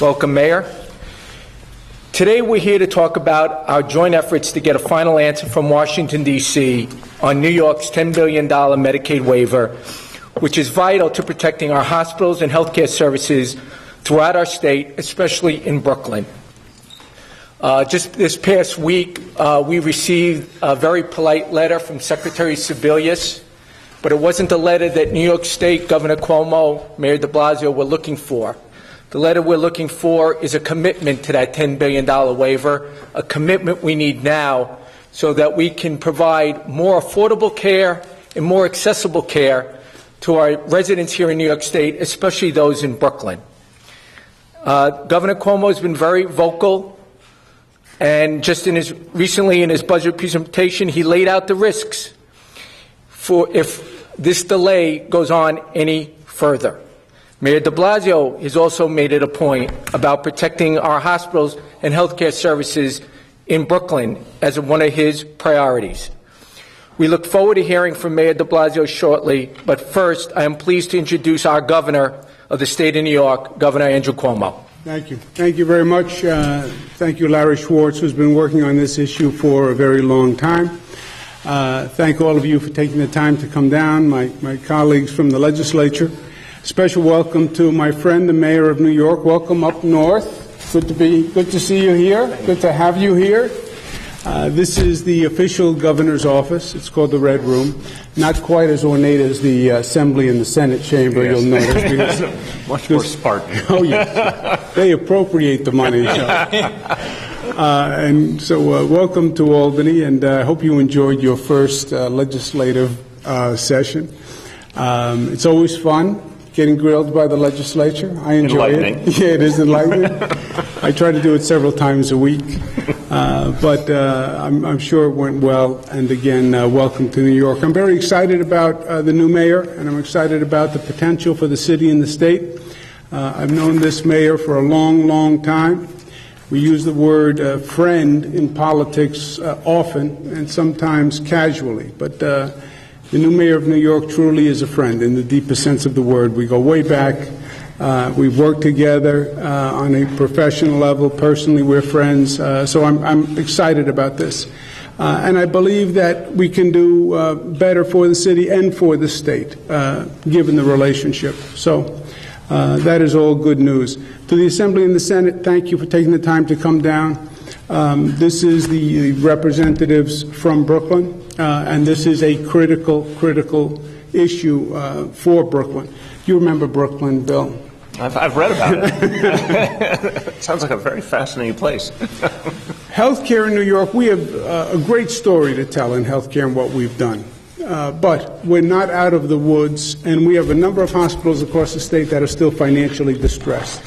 Welcome, Mayor. Today we're here to talk about our joint efforts to get a final answer from Washington, D.C. on New York's $10 billion Medicaid waiver, which is vital to protecting our hospitals and healthcare services throughout our state, especially in Brooklyn. Just this past week, we received a very polite letter from Secretary Sebelius, but it wasn't the letter that New York State Governor Cuomo, Mayor de Blasio were looking for. The letter we're looking for is a commitment to that $10 billion waiver, a commitment we need now so that we can provide more affordable care and more accessible care to our residents here in New York State, especially those in Brooklyn. Governor Cuomo has been very vocal, and just recently in his budget presentation, he laid out the risks for if this delay goes on any further. Mayor de Blasio has also made it a point about protecting our hospitals and healthcare services in Brooklyn as one of his priorities. We look forward to hearing from Mayor de Blasio shortly, but first I am pleased to introduce our governor of the state of New York, Governor Andrew Cuomo. Thank you. Thank you very much. Thank you, Larry Schwartz, who's been working on this issue for a very long time. Thank all of you for taking the time to come down, my colleagues from the legislature. Special welcome to my friend, the Mayor of New York. Welcome up north. Good to see you here. Good to have you here. This is the official governor's office. It's called the Red Room. Not quite as ornate as the Assembly and the Senate chamber, yes. You'll notice. Much more spartan. Oh, yes. They appropriate the money. And so welcome to Albany, and I hope you enjoyed your first legislative session. It's always fun getting grilled by the legislature. I enjoy it. Yeah, it is enlightening. I try to do it several times a week, but I'm sure it went well. And again, welcome to New York. I'm very excited about the new mayor, and I'm excited about the potential for the city and the state. I've known this mayor for a long, long time. We use the word friend in politics often and sometimes casually, but the new mayor of New York truly is a friend in the deepest sense of the word. We go way back. We've worked together on a professional level. Personally, we're friends. So I'm excited about this. And I believe that we can do better for the city and for the state, given the relationship. So that is all good news. To the Assembly and the Senate, thank you for taking the time to come down. This is the representatives from Brooklyn, and this is a critical issue for Brooklyn. You remember Brooklyn, Bill? I've read about it. It sounds like a very fascinating place. Healthcare in New York, we have a great story to tell in healthcare and what we've done. But we're not out of the woods, and we have a number of hospitals across the state that are still financially distressed.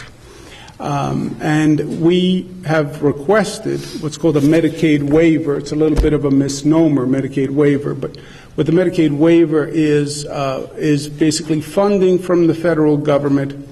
And we have requested what's called a Medicaid waiver. It's a little bit of a misnomer, Medicaid waiver, but what the Medicaid waiver is basically funding from the federal government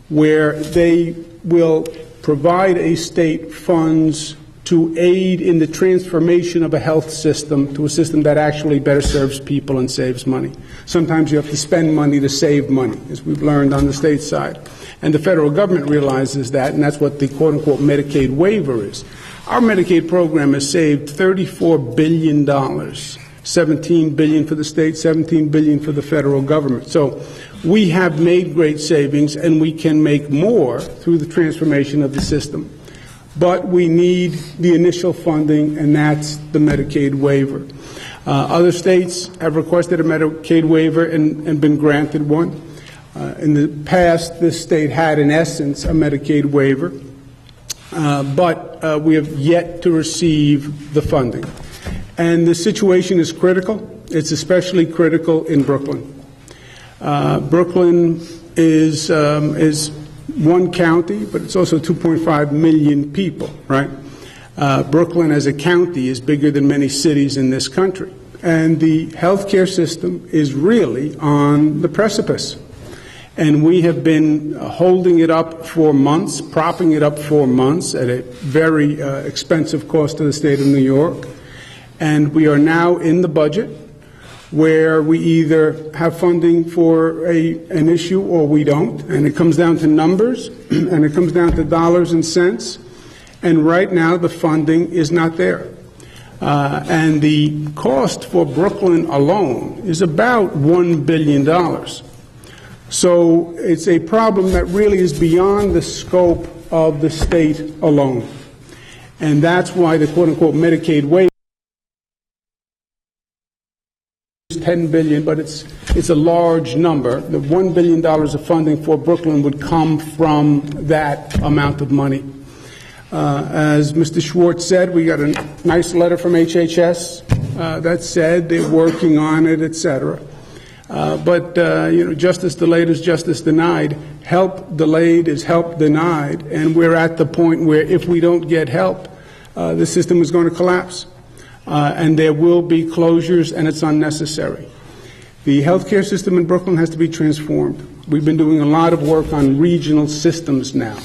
where they will provide a state funds to aid in the transformation of a health system to a system that actually better serves people and saves money. Sometimes you have to spend money to save money, as we've learned on the state side. And the federal government realizes that, and that's what the quote-unquote Medicaid waiver is. Our Medicaid program has saved $34 billion, $17 billion for the state, $17 billion for the federal government. So we have made great savings, and we can make more through the transformation of the system. But we need the initial funding, and that's the Medicaid waiver. Other states have requested a Medicaid waiver and been granted one. In the past, this state had, in essence, a Medicaid waiver, but we have yet to receive the funding. And the situation is critical. It's especially critical in Brooklyn. Brooklyn is one county, but it's also 2.5 million people, right? Brooklyn as a county is bigger than many cities in this country. And the healthcare system is really on the precipice. And we have been holding it up for months, propping it up for months at a very expensive cost to the state of New York. And we are now in the budget where we either have funding for an issue or we don't, and it comes down to numbers, and it comes down to dollars and cents, and right now the funding is not there. And the cost for Brooklyn alone is about $1 billion. So it's a problem that really is beyond the scope of the state alone. And that's why the quote-unquote Medicaid waiver is $10 billion, but it's a large number. The $1 billion of funding for Brooklyn would come from that amount of money. As Mr. Schwartz said, we got a nice letter from HHS that said they're working on it, et cetera. But justice delayed is justice denied. Help delayed is help denied. And we're at the point where if we don't get help, the system is going to collapse. And there will be closures, and it's unnecessary. The healthcare system in Brooklyn has to be transformed. We've been doing a lot of work on regional systems now.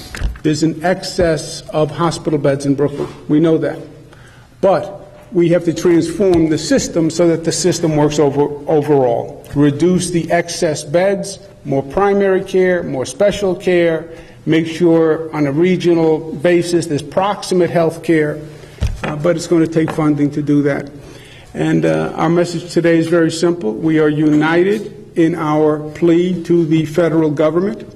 There's an excess of hospital beds in Brooklyn. We know that. But we have to transform the system so that the system works overall. Reduce the excess beds, more primary care, more special care, make sure on a regional basis there's proximate health care, but it's going to take funding to do that. And our message today is very simple. We are united in our plea to the federal government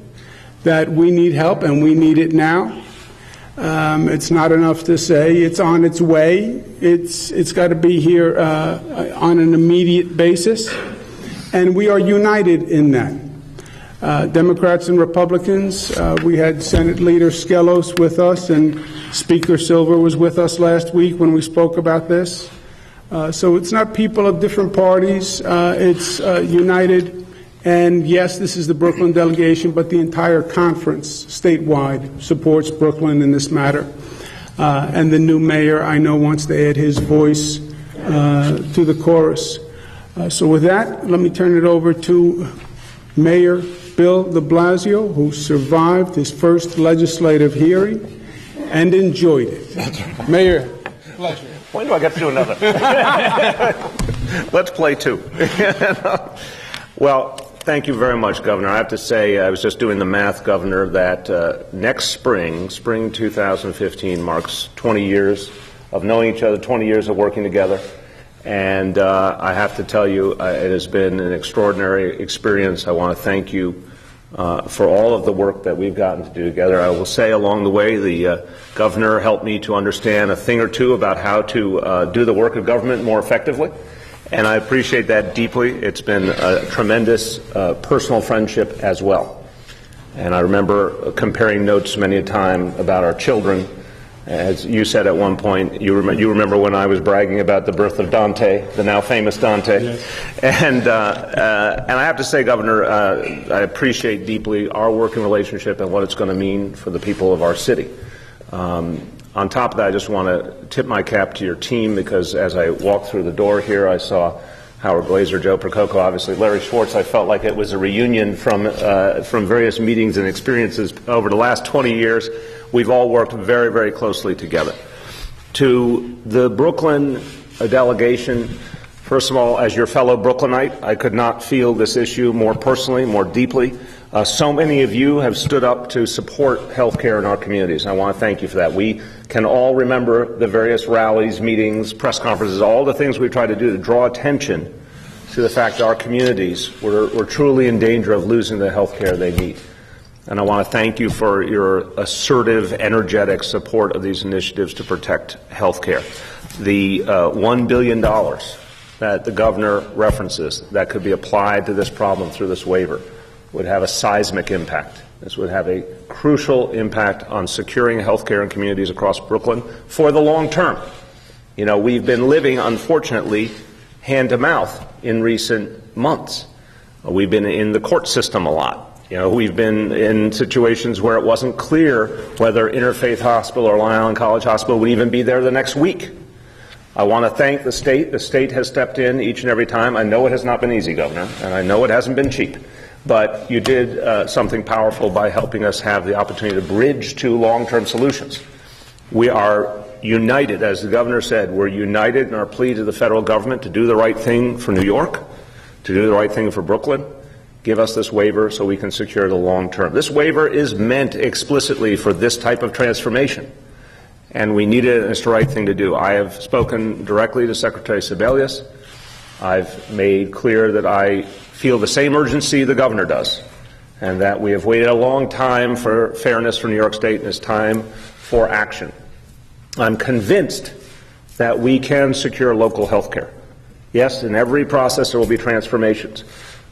that we need help and we need it now. It's not enough to say it's on its way. It's got to be here on an immediate basis, and we are united in that. Democrats and Republicans, we had Senate Leader Skelos with us, and Speaker Silver was with us last week when we spoke about this. So it's not people of different parties. It's united. And yes, this is the Brooklyn delegation, but the entire conference statewide supports Brooklyn in this matter. And the new mayor, I know, wants to add his voice to the chorus. So with that, let me turn it over to Mayor Bill de Blasio, who survived his first legislative hearing and enjoyed it. That's right. Mayor, pleasure. When do I get to do another? Let's play two. Well, thank you very much, Governor. I have to say, I was just doing the math, Governor, that next spring 2015, marks 20 years of knowing each other, 20 years of working together. And I have to tell you, it has been an extraordinary experience. I want to thank you for all of the work that we've gotten to do together. I will say along the way, the Governor helped me to understand a thing or two about how to do the work of government more effectively. And I appreciate that deeply. It's been a tremendous personal friendship as well. And I remember comparing notes many a time about our children. As you said at one point, you remember when I was bragging about the birth of Dante, the now famous Dante. Yes. And I have to say, Governor, I appreciate deeply our working relationship and what it's going to mean for the people of our city. On top of that, I just want to tip my cap to your team, because as I walked through the door here, I saw Howard Glazer, Joe Prococo, obviously Larry Schwartz. I felt like it was a reunion from various meetings and experiences over the last 20 years. We've all worked very, very closely together. To the Brooklyn delegation, first of all, as your fellow Brooklynite, I could not feel this issue more personally, more deeply. So many of you have stood up to support health care in our communities, and I want to thank you for that. We can all remember the various rallies, meetings, press conferences, all the things we've tried to do to draw attention to the fact that our communities were truly in danger of losing the health care they need. And I want to thank you for your assertive, energetic support of these initiatives to protect health care. The $1 billion that the governor references that could be applied to this problem through this waiver would have a seismic impact. This would have a crucial impact on securing health care in communities across Brooklyn for the long term. You know, we've been living, unfortunately, hand to mouth in recent months. We've been in the court system a lot. You know, we've been in situations where it wasn't clear whether Interfaith Hospital or Long Island College Hospital would even be there the next week. I want to thank the state. The state has stepped in each and every time. I know it has not been easy, Governor, and I know it hasn't been cheap. But you did something powerful by helping us have the opportunity to bridge to long-term solutions. We are united, as the governor said, we're united in our plea to the federal government to do the right thing for New York, to do the right thing for Brooklyn, give us this waiver so we can secure the long term. This waiver is meant explicitly for this type of transformation, and we need it, and it's the right thing to do. I have spoken directly to Secretary Sebelius. I've made clear that I feel the same urgency the governor does, and that we have waited a long time for fairness for New York State, and it's time for action. I'm convinced that we can secure local health care. Yes, in every process there will be transformations,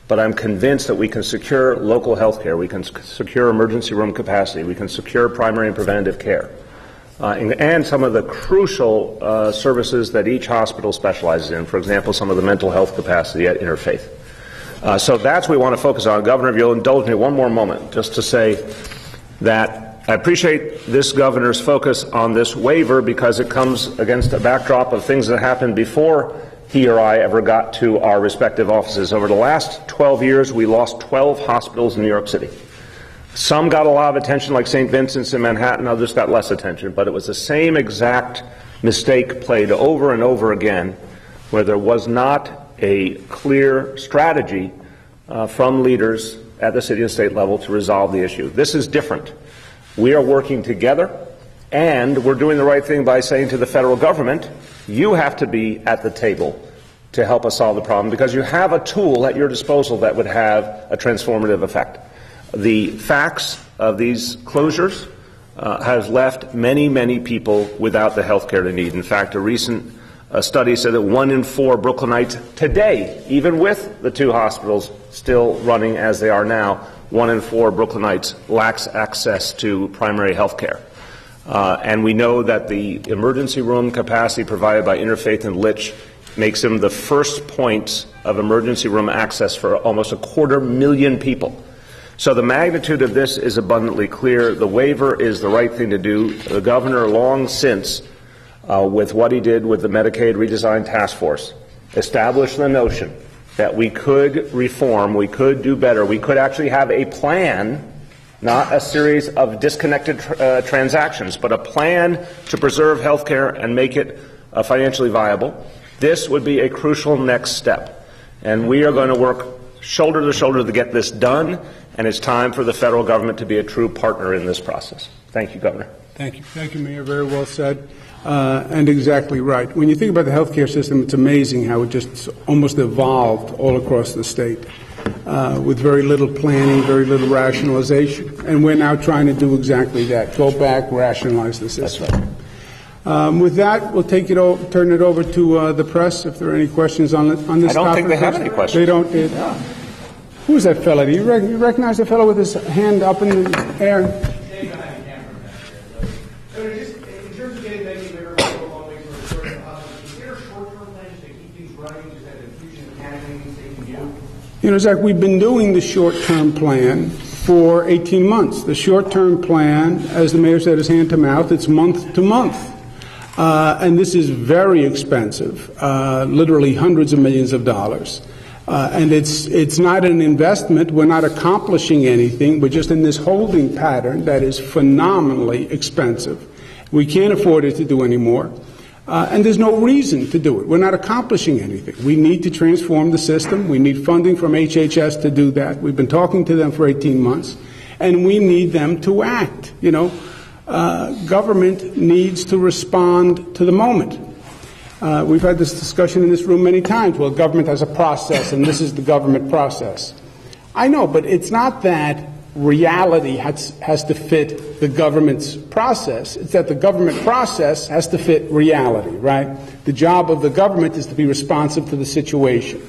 but I'm convinced that we can secure local health care, we can secure emergency room capacity, we can secure primary and preventative care, and some of the crucial services that each hospital specializes in, for example, some of the mental health capacity at Interfaith. So that's what we want to focus on. Governor, if you'll indulge me one more moment, just to say that I appreciate this governor's focus on this waiver because it comes against a backdrop of things that happened before he or I ever got to our respective offices. Over the last 12 years, we lost 12 hospitals in New York City. Some got a lot of attention, like St. Vincent's in Manhattan, others got less attention, but it was the same exact mistake played over and over again, where there was not a clear strategy from leaders at the city and state level to resolve the issue. This is different. We are working together, and we're doing the right thing by saying to the federal government, you have to be at the table to help us solve the problem, because you have a tool at your disposal that would have a transformative effect. The facts of these closures has left many, many people without the health care they need. In fact, a recent study said that 1 in 4 Brooklynites today, even with the 2 hospitals still running as they are now, 1 in 4 Brooklynites lacks access to primary health care. And we know that the emergency room capacity provided by Interfaith and Lich makes them the first points of emergency room access for almost 250,000 people. So the magnitude of this is abundantly clear. The waiver is the right thing to do. The governor long since, with what he did with the Medicaid Redesign Task Force, established the notion that we could reform, we could do better, we could actually have a plan, not a series of disconnected transactions, but a plan to preserve health care and make it financially viable. This would be a crucial next step. And we are going to work shoulder to shoulder to get this done, and it's time for the federal government to be a true partner in this process. Thank you, Governor. Thank you. Thank you, Mayor. Very well said. And exactly right. When you think about the healthcare system, it's amazing how it just almost evolved all across the state with very little planning, very little rationalization. And we're now trying to do exactly that. Go back, rationalize the system. With that, we'll turn it over to the press if there are any questions on this topic. I don't think they have any questions. They don't. Who's that fella? Do you recognize the fellow with his hand up in the air? You know, Zach, we've been doing the short-term plan for 18 months. The short-term plan, as the mayor said, is hand-to-mouth. It's month-to-month. And this is very expensive, literally hundreds of millions of dollars. And it's not an investment. We're not accomplishing anything. We're just in this holding pattern that is phenomenally expensive. We can't afford it to do anymore. And there's no reason to do it. We're not accomplishing anything. We need to transform the system. We need funding from HHS to do that. We've been talking to them for 18 months. And we need them to act. You know, government needs to respond to the moment. We've had this discussion in this room many times. Well, government has a process, and this is the government process. I know, but it's not that reality has to fit the government's process. It's that the government process has to fit reality, right? The job of the government is to be responsive to the situation.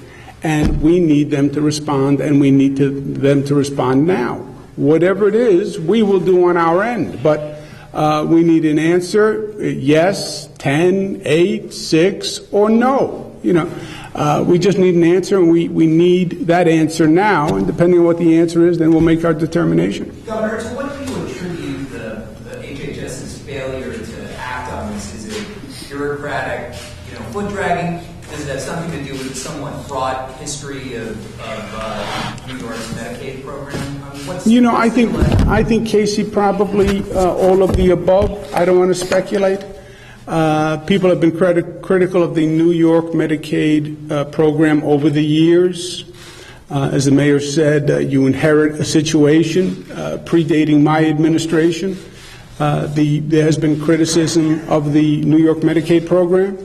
And we need them to respond, and we need them to respond now. Whatever it is, we will do on our end. But we need an answer, yes, 10, 8, 6, or no. You know, we just need an answer, and we need that answer now. And depending on what the answer is, then we'll make our determination. Governor, to what do you attribute the HHS's failure to act on this? Is it bureaucratic, foot dragging? Does it have something to do with somewhat fraught history of New York's Medicaid program? I think Casey, probably all of the above. I don't want to speculate. People have been critical of the New York Medicaid program over the years. As the mayor said, you inherit a situation predating my administration. There has been criticism of the New York Medicaid program.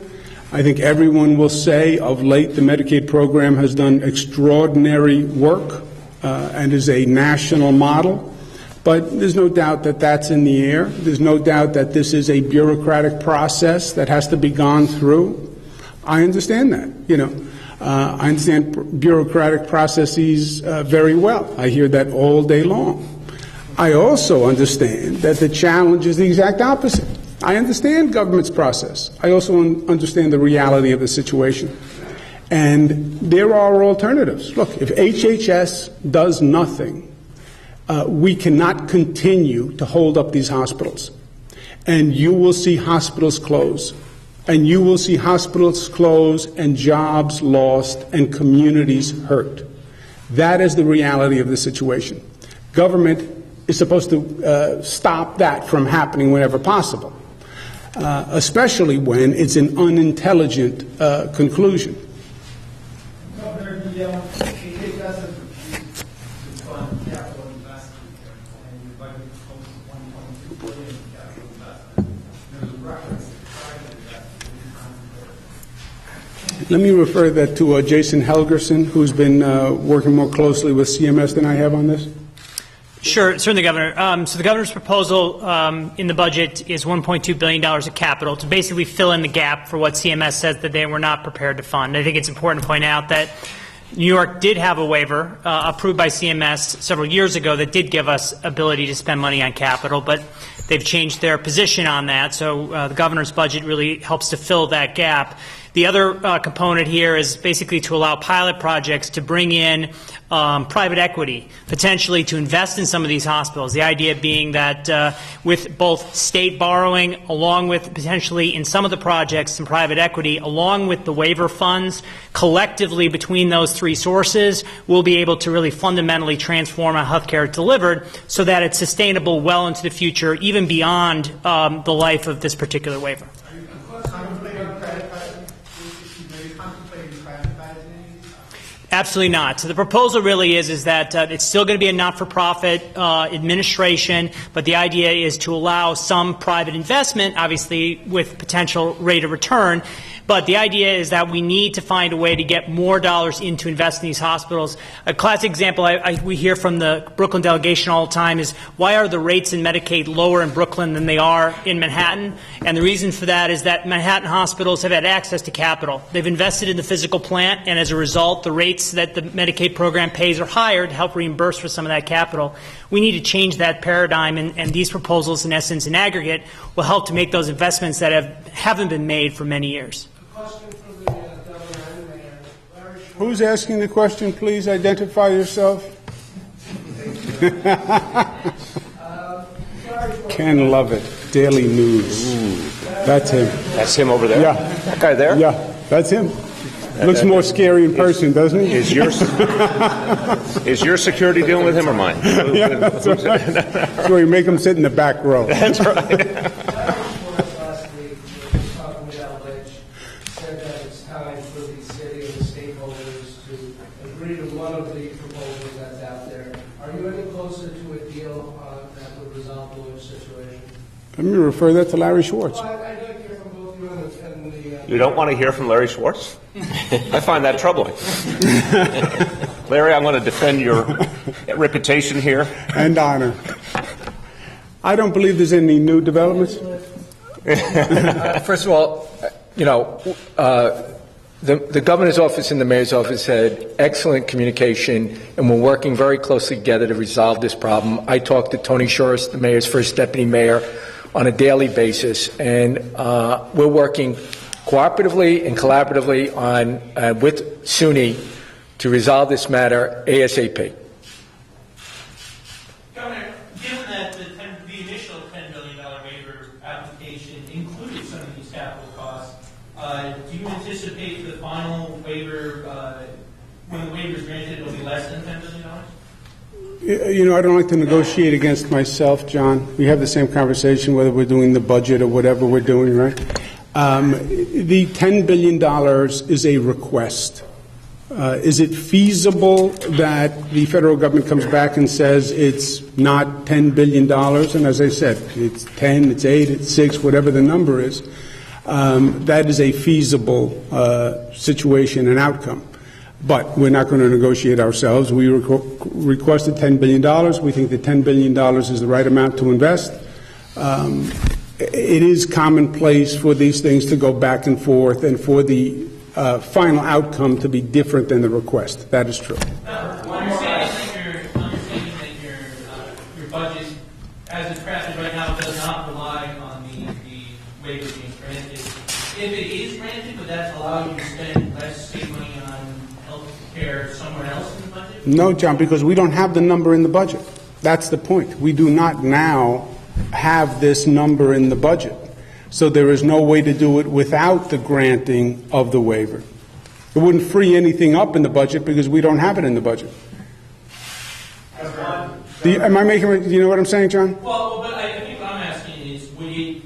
I think everyone will say of late the Medicaid program has done extraordinary work and is a national model. But there's no doubt that that's in the air. There's no doubt that this is a bureaucratic process that has to be gone through. I understand that, I understand bureaucratic processes very well. I hear that all day long. I also understand that the challenge is the exact opposite. I understand government's process. I also understand the reality of the situation. And there are alternatives. Look, if HHS does nothing, we cannot continue to hold up these hospitals. And you will see hospitals close. And you will see hospitals close and jobs lost and communities hurt. That is the reality of the situation. Government is supposed to stop that from happening whenever possible, especially when it's an unintelligent conclusion. Governor, it doesn't fund capital investment, and your budget proposed $1.2 billion in capital investment. There's a reference to private investment. Let me refer that to Jason Helgerson, who's been working more closely with CMS than I have on this. Sure, certainly, Governor. So the governor's proposal in the budget is $1.2 billion of capital to basically fill in the gap for what CMS says that they were not prepared to fund. I think it's important to point out that New York did have a waiver approved by CMS several years ago that did give us ability to spend money on capital, but they've changed their position on that. So the governor's budget really helps to fill that gap. The other component here is basically to allow pilot projects to bring in private equity, potentially to invest in some of these hospitals. The idea being that with both state borrowing, along with potentially in some of the projects some private equity, along with the waiver funds, collectively between those three sources, we'll be able to really fundamentally transform how healthcare is delivered so that it's sustainable well into the future, even beyond the life of this particular waiver. Absolutely not. So the proposal really is that it's still going to be a not-for-profit administration, but the idea is to allow some private investment, obviously with potential rate of return. But the idea is that we need to find a way to get more dollars in to invest in these hospitals. A classic example we hear from the Brooklyn delegation all the time is, why are the rates in Medicaid lower in Brooklyn than they are in Manhattan? And the reason for that is that Manhattan hospitals have had access to capital. They've invested in the physical plant, and as a result, the rates that the Medicaid program pays are higher to help reimburse for some of that capital. We need to change that paradigm, and these proposals, in essence, in aggregate, will help to make those investments that haven't been made for many years. Who's asking the question? Please identify yourself. Ken Lovett, Daily News. Ooh. That's him. That's him over there? Yeah. That guy there? Yeah, that's him. Looks more scary in person, doesn't he? Is your security dealing with him or mine? Yeah, that's right. So you make him sit in the back row. That's right. Let me refer that to Larry Schwartz. You don't want to hear from Larry Schwartz? I find that troubling. Larry, I'm going to defend your reputation here. And honor. I don't believe there's any new developments. First of all, the governor's office and the mayor's office had excellent communication, and we're working very closely together to resolve this problem. I talked to Tony Shores, the mayor's first deputy mayor, on a daily basis, and we're working cooperatively and collaboratively on with SUNY to resolve this matter ASAP. Governor, given that the initial $10 billion waiver application included some of these capital costs, do you anticipate the final waiver, when the waiver is granted, it will be less than $10 billion? I don't like to negotiate against myself, John. We have the same conversation whether we're doing the budget or whatever we're doing, right? The $10 billion is a request. Is it feasible that the federal government comes back and says it's not $10 billion? And as I said, it's 10, it's 8, it's 6, whatever the number is. That is a feasible situation and outcome. But we're not going to negotiate ourselves. We requested $10 billion. We think that $10 billion is the right amount to invest. It is commonplace for these things to go back and forth and for the final outcome to be different than the request. That is true. Understanding that your budget, as it's crafted right now, does not rely on the waiver being granted. If it is granted, would that allow you to spend less state money on health care somewhere else in the budget? No, John, because we don't have the number in the budget. That's the point. We do not now have this number in the budget. So there is no way to do it without the granting of the waiver. It wouldn't free anything up in the budget because we don't have it in the budget. Am I making? Do you know what I'm saying, John? Well, but I think what I'm asking is, would you,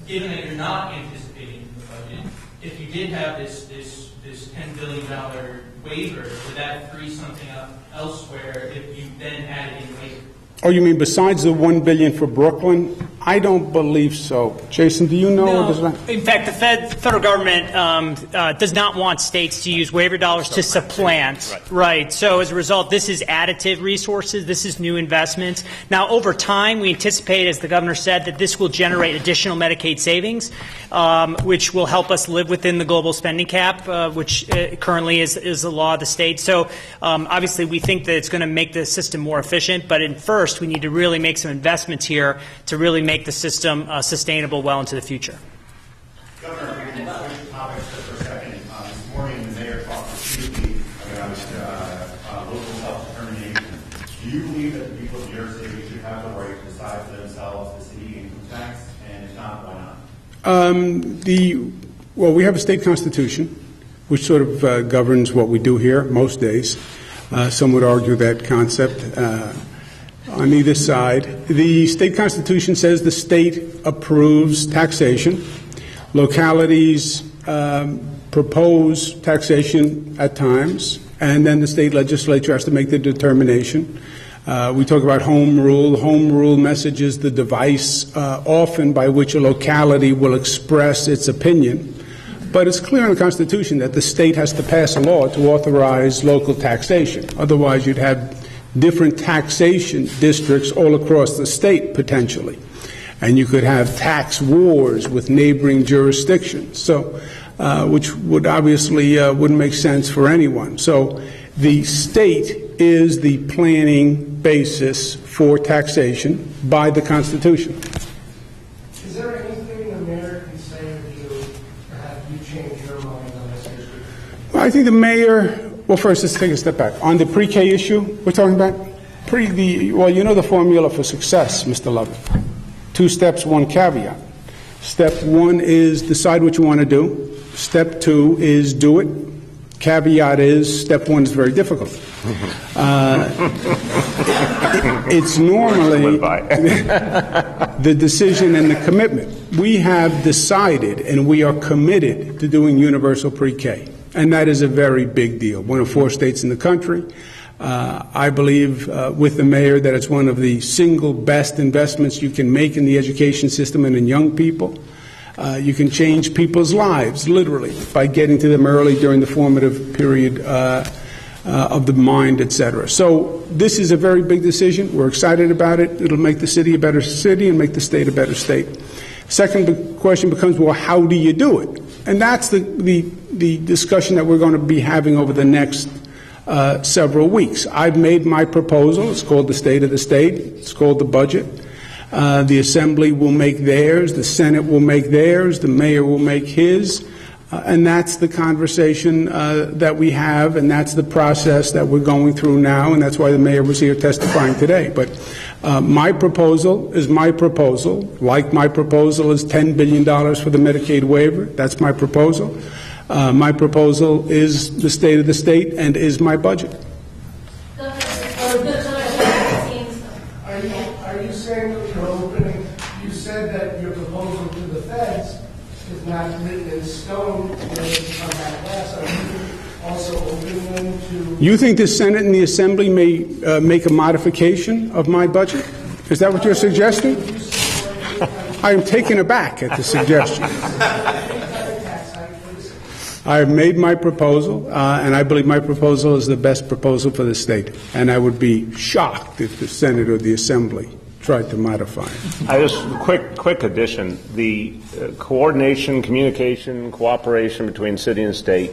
given that you're not anticipating the budget, if you did have this $10 billion waiver, would that free something up elsewhere if you then added in waiver? Oh, you mean besides the $1 billion for Brooklyn? I don't believe so. Jason, do you know? No. In fact, the federal government does not want states to use waiver dollars to supplant. Right. So as a result, this is additive resources. This is new investments. Now, over time, we anticipate, as the governor said, that this will generate additional Medicaid savings, which will help us live within the global spending cap, which currently is the law of the state. So obviously, we think that it's going to make the system more efficient. But first, we need to really make some investments here to really make the system sustainable well into the future. Governor, if we can switch topics just for a second. This morning, the mayor talked repeatedly about local self-determination. Do you believe that the people of New York City should have the right to decide for themselves the city income tax? And if not, why not? Well, we have a state constitution, which sort of governs what we do here most days. Some would argue that concept on either side. The state constitution says the state approves taxation. Localities propose taxation at times, and then the state legislature has to make the determination. We talk about home rule. Home rule message is the device often by which a locality will express its opinion. But it's clear in the Constitution that the state has to pass a law to authorize local taxation. Otherwise, you'd have different taxation districts all across the state, potentially. And you could have tax wars with neighboring jurisdictions, so which would obviously wouldn't make sense for anyone. So the state is the planning basis for taxation by the Constitution. Is there anything the mayor can say or do to have you change your mind on this issue? Well, I think the mayor. Well, first, let's take a step back. On the pre-K issue we're talking about, well, you know the formula for success, Mr. Lovett. 2 steps, 1 caveat. Step 1 is decide what you want to do. Step 2 is do it. Caveat is step 1 is very difficult. It's normally the decision and the commitment. We have decided and we are committed to doing universal pre-K. And that is a very big deal. One of 4 states in the country. I believe with the mayor that it's one of the single best investments you can make in the education system and in young people. You can change people's lives, literally, by getting to them early during the formative period of the mind, etc. So this is a very big decision. We're excited about it. It'll make the city a better city and make the state a better state. Second question becomes, well, how do you do it? And that's the discussion that we're going to be having over the next several weeks. I've made my proposal. It's called the State of the State. It's called the budget. The Assembly will make theirs. The Senate will make theirs. The mayor will make his. And that's the conversation that we have, and that's the process that we're going through now, and that's why the mayor was here testifying today. But my proposal is my proposal. Like my proposal is $10 billion for the Medicaid waiver. That's my proposal. My proposal is the State of the State and is my budget. Are you saying that you're opening, you said that your proposal to the feds is not written in stone when it come back last. also open them to? You think the Senate and the Assembly may make a modification of my budget? Is that what you're suggesting? I am taken aback at the suggestion. I have made my proposal, and I believe my proposal is the best proposal for the state. And I would be shocked if the Senate or the Assembly tried to modify it. I just quick addition: the coordination, communication, cooperation between city and state,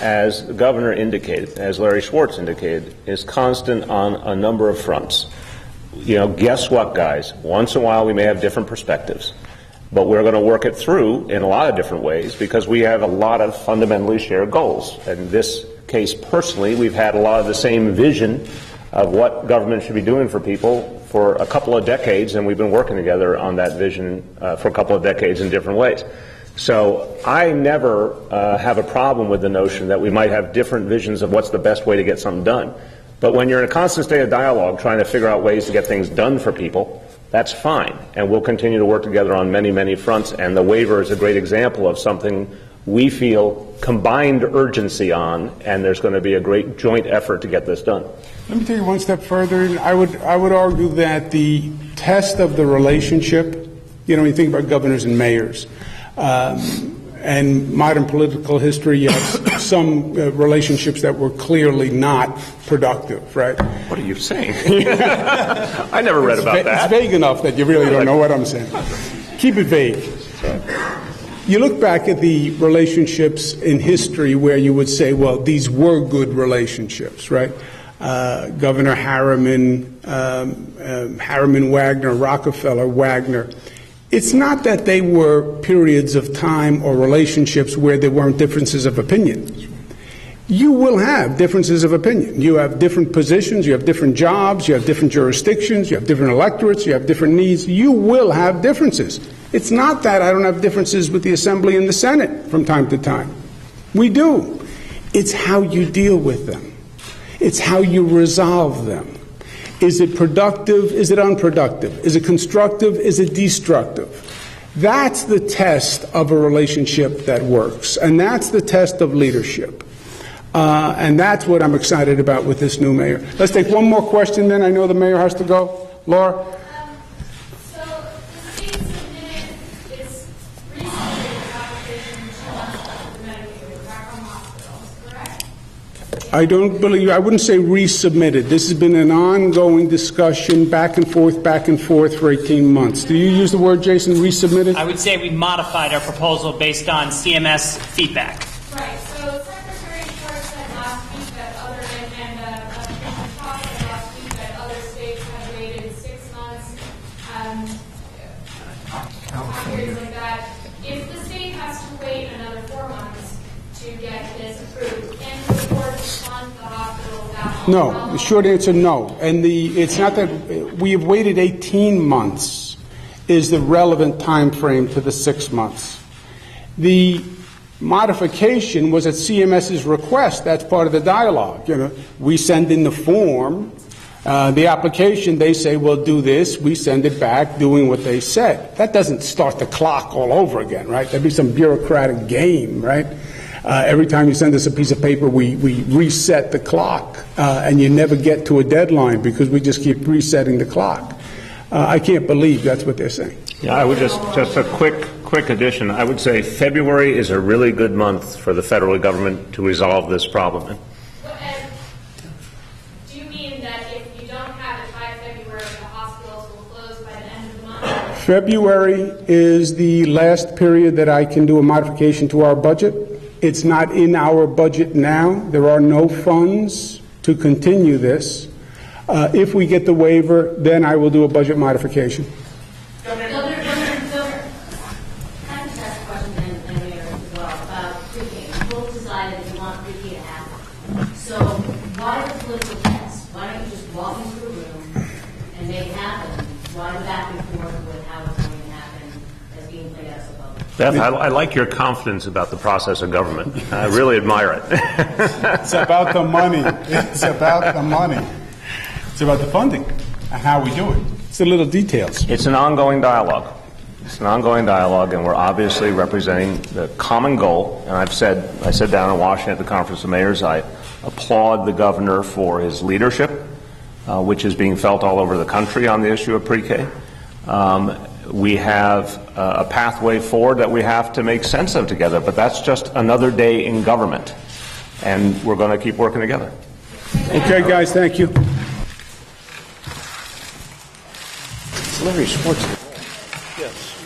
as the governor indicated, as Larry Schwartz indicated, is constant on a number of fronts. You know, guess what, guys? Once in a while we may have different perspectives, but we're going to work it through in a lot of different ways because we have a lot of fundamentally shared goals. In this case, personally, we've had a lot of the same vision of what government should be doing for people for a couple of decades, and we've been working together on that vision for a couple of decades in different ways. So I never have a problem with the notion that we might have different visions of what's the best way to get something done. But when you're in a constant state of dialogue trying to figure out ways to get things done for people, that's fine. And we'll continue to work together on many, many fronts. And the waiver is a great example of something we feel combined urgency on, and there's going to be a great joint effort to get this done. Let me take it one step further. I would argue that the test of the relationship, you know, when you think about governors and mayors, and modern political history, you have some relationships that were clearly not productive, right? What are you saying? I never read about that. It's vague enough that you really don't know what I'm saying. Keep it vague. You look back at the relationships in history where you would say, well, these were good relationships, right? Governor Harriman, Wagner, Rockefeller, Wagner. It's not that they were periods of time or relationships where there weren't differences of opinion. You will have differences of opinion. You have different positions, you have different jobs, you have different jurisdictions, you have different electorates, you have different needs. You will have differences. It's not that I don't have differences with the Assembly and the Senate from time to time. We do. It's how you deal with them. It's how you resolve them. Is it productive? Is it unproductive? Is it constructive? Is it destructive? That's the test of a relationship that works, and that's the test of leadership. And that's what I'm excited about with this new mayor. Let's take one more question then. I know the mayor has to go. Laura? So the state submitted its recent application to Medicaid back from hospitals, correct? I wouldn't say resubmitted. This has been an ongoing discussion back and forth for 18 months. Do you use the word, Jason, resubmitted? I would say we modified our proposal based on CMS feedback. Right. So Secretary Schwartz said last week that other states have waited 6 months, periods like that. If the state has to wait another 4 months to get this approved, can the court fund the hospital without? No. The short answer, no. And it's not that we have waited 18 months is the relevant time frame to the 6 months. The modification was at CMS's request. That's part of the dialogue. You know, we send in the form, the application. They say, "Well, do this." We send it back, doing what they said. That doesn't start the clock all over again, right? There'd be some bureaucratic game, right? Every time you send us a piece of paper, we reset the clock, and you never get to a deadline because we just keep resetting the clock. I can't believe that's what they're saying. Yeah, I would just a quick addition. I would say February is a really good month for the federal government to resolve this problem. Do you mean that if you don't have it by February, the hospitals will close by the end of the month? February is the last period that I can do a modification to our budget. It's not in our budget now. There are no funds to continue this. If we get the waiver, then I will do a budget modification. Governor, I have to ask a question and Mayor as well about pre-K. You both decided that you want pre-K to happen. So why the political test? Why don't you just walk into the room and make it happen? Why the back and forth with how it's going to happen as being played out so public? Beth, I like your confidence about the process of government. I really admire it. It's about the money. It's about the money. It's about the funding and how we do it. It's the little details. It's an ongoing dialogue. It's an ongoing dialogue, and we're obviously representing the common goal. And I said down in Washington at the Conference of Mayors, I applaud the governor for his leadership, which is being felt all over the country on the issue of pre-K. We have a pathway forward that we have to make sense of together, but that's just another day in government, and we're going to keep working together. Okay, guys, thank you. Larry Schwartz. Yes.